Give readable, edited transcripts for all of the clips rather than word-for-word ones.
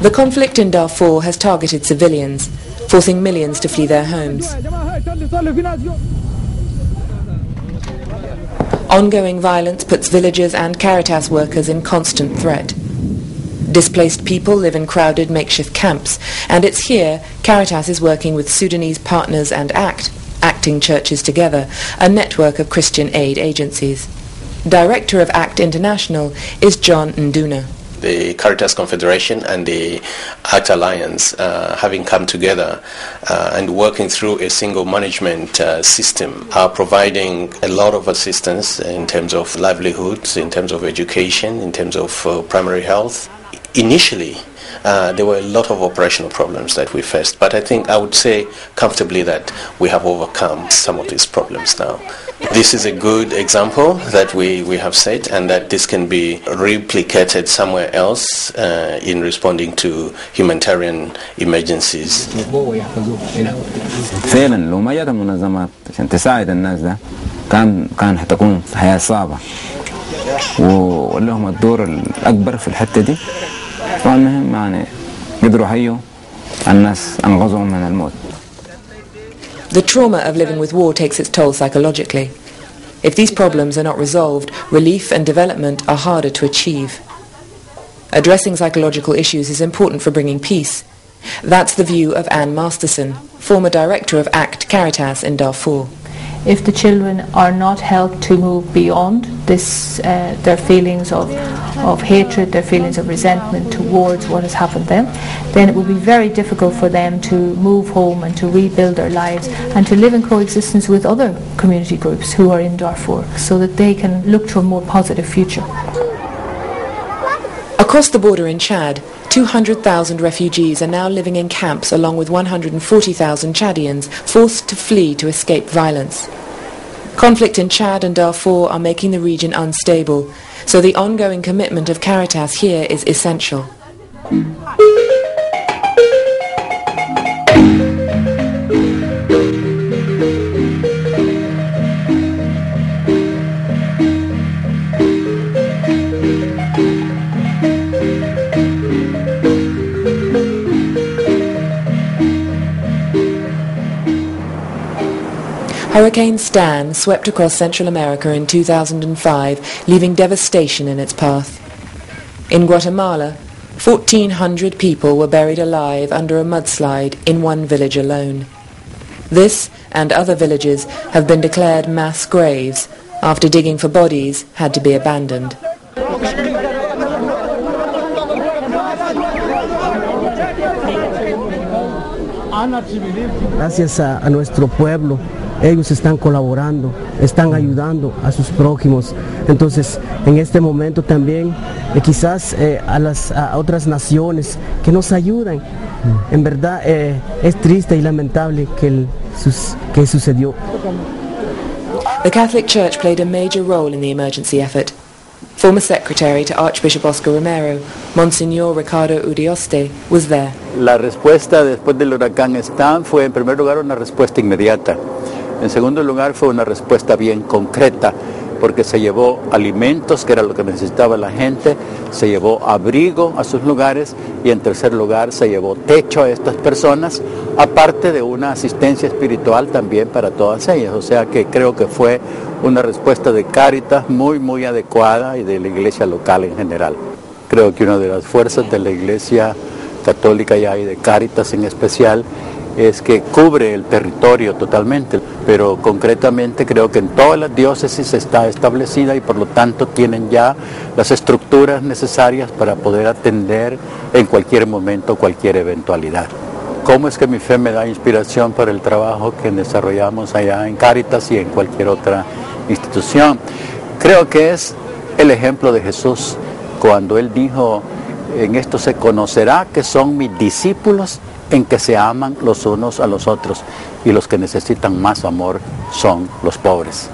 The conflict in Darfur has targeted civilians, forcing millions to flee their homes. Ongoing violence puts villagers and Caritas workers in constant threat. Displaced people live in crowded makeshift camps, and it's here Caritas is working with Sudanese partners and Acting Churches Together, a network of Christian aid agencies. Director of ACT International is John Nduna. The Caritas Confederation and the ACT Alliance having come together and working through a single management system are providing a lot of assistance in terms of livelihoods, in terms of education, in terms of primary health. Initially, there were a lot of operational problems that we faced, but I think I would say comfortably that we have overcome some of these problems now. This is a good example that we have set, and that this can be replicated somewhere else in responding to humanitarian emergencies. فعلا لو ما جت المنظمات عشان تساعد الناس ده كان حتكون حياة صعبة ولهم الدور الأكبر في الحتة دي. فالمهم يعني قدروا حيوا الناس أنقذهم من الموت. The trauma of living with war takes its toll psychologically. If these problems are not resolved, relief and development are harder to achieve. Addressing psychological issues is important for bringing peace. That's the view of Anne Masterson, former director of ACT Caritas in Darfur. If the children are not helped to move beyond this, their feelings of hatred, their feelings of resentment towards what has happened to them, then it will be very difficult for them to move home and to rebuild their lives and to live in coexistence with other community groups who are in Darfur, so that they can look to a more positive future. Across the border in Chad, 200,000 refugees are now living in camps along with 140,000 Chadians forced to flee to escape violence. Conflict in Chad and Darfur are making the region unstable, so the ongoing commitment of Caritas here is essential. Hurricane Stan swept across Central America in 2005, leaving devastation in its path. In Guatemala, 1,400 people were buried alive under a mudslide in one village alone. This and other villages have been declared mass graves after digging for bodies had to be abandoned. Gracias a nuestro pueblo, ellos están colaborando, están ayudando a sus prójimos. Entonces, en este momento también, quizás a otras naciones que nos ayudan. En verdad, es triste y lamentable que sucedió. The Catholic Church played a major role in the emergency effort. Former Secretary to Archbishop Oscar Romero, Monsignor Ricardo Urioste, was there. La respuesta después del huracán Stan fue, en primer lugar, una respuesta inmediata. En segundo lugar, fue una respuesta bien concreta, porque se llevó alimentos, que era lo que necesitaba la gente, se llevó abrigo a sus lugares y en tercer lugar se llevó techo a estas personas, aparte de una asistencia espiritual también para todas ellas. O sea que creo que fue una respuesta de Caritas muy adecuada y de la iglesia local en general. Creo que una de las fuerzas de la iglesia católica y de Caritas en especial es que cubre el territorio totalmente, pero concretamente creo que en todas las diócesis está establecida y por lo tanto tienen ya las estructuras necesarias para poder atender en cualquier momento cualquier eventualidad. ¿Cómo es que mi fe me da inspiración para el trabajo que desarrollamos allá en Caritas y en cualquier otra institución? Creo que es el ejemplo de Jesús cuando Él dijo, en esto se conocerá que son mis discípulos, en que se aman los unos a los otros, y los que necesitan más amor son los pobres.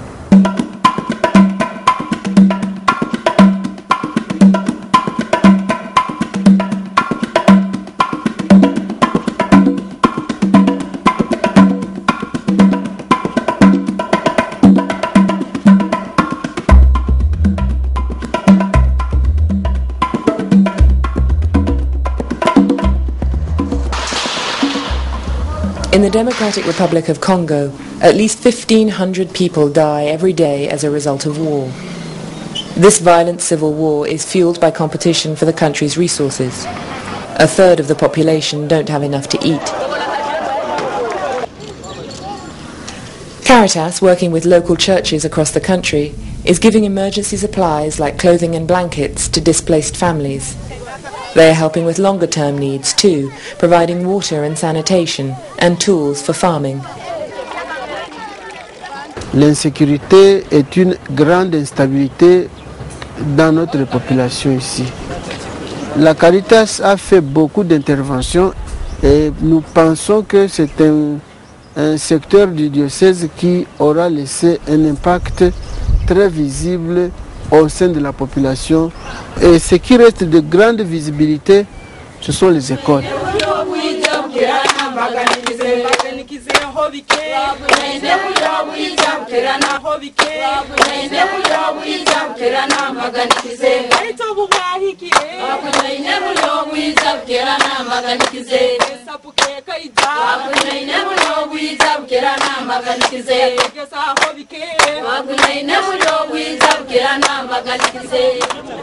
In the Democratic Republic of Congo, at least 1,500 people die every day as a result of war. This violent civil war is fueled by competition for the country's resources. A third of the population don't have enough to eat. Caritas, working with local churches across the country, is giving emergency supplies like clothing and blankets to displaced families. They are helping with longer-term needs too, providing water and sanitation and tools for farming. L'insécurité est une grande instabilité dans notre population ici. La Caritas a fait beaucoup d'interventions et nous pensons que c'est un secteur du diocèse qui aura laissé un impact très visible au sein de la population. Et ce qui reste de grande visibilité, ce sont les écoles.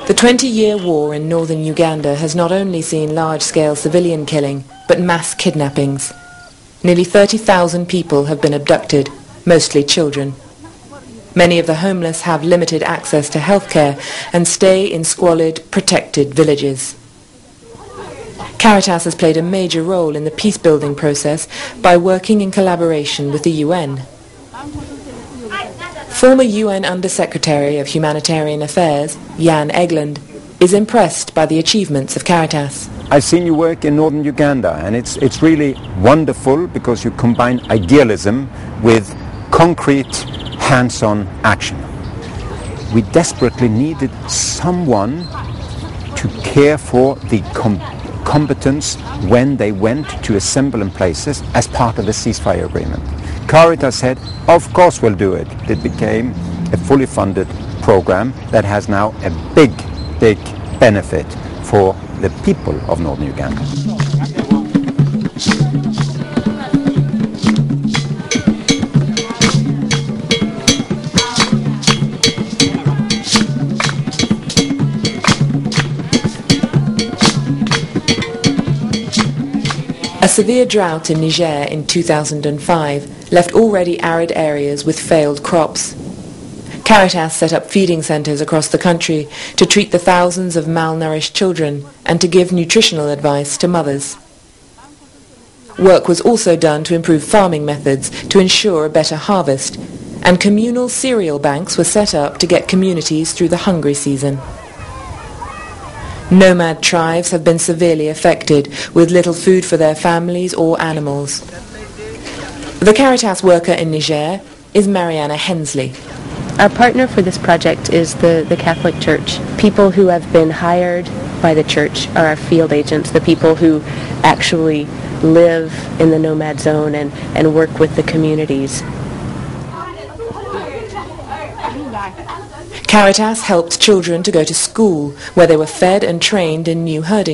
The 20-year war in northern Uganda has not only seen large-scale civilian killing, but mass kidnappings. Nearly 30,000 people have been abducted, mostly children. Many of the homeless have limited access to healthcare and stay in squalid, protected villages. Caritas has played a major role in the peace-building process by working in collaboration with the UN. Former UN Under-Secretary of Humanitarian Affairs, Jan Egeland, is impressed by the achievements of Caritas. I've seen you work in northern Uganda, and it's really wonderful because you combine idealism with concrete hands-on action. We desperately needed someone to care for the combatants when they went to assemble in places as part of the ceasefire agreement. Caritas said, of course we'll do it. It became a fully funded program that has now a big benefit for the people of northern Uganda. A severe drought in Niger in 2005 left already arid areas with failed crops. Caritas set up feeding centres across the country to treat the thousands of malnourished children and to give nutritional advice to mothers. Work was also done to improve farming methods to ensure a better harvest, and communal cereal banks were set up to get communities through the hungry season. Nomad tribes have been severely affected, with little food for their families or animals. The Caritas worker in Niger is Marianna Hensley. Our partner for this project is the Catholic Church. People who have been hired by the church are our field agents, the people who actually live in the nomad zone and work with the communities. Caritas helped children to go to school, where they were fed and trained in new herding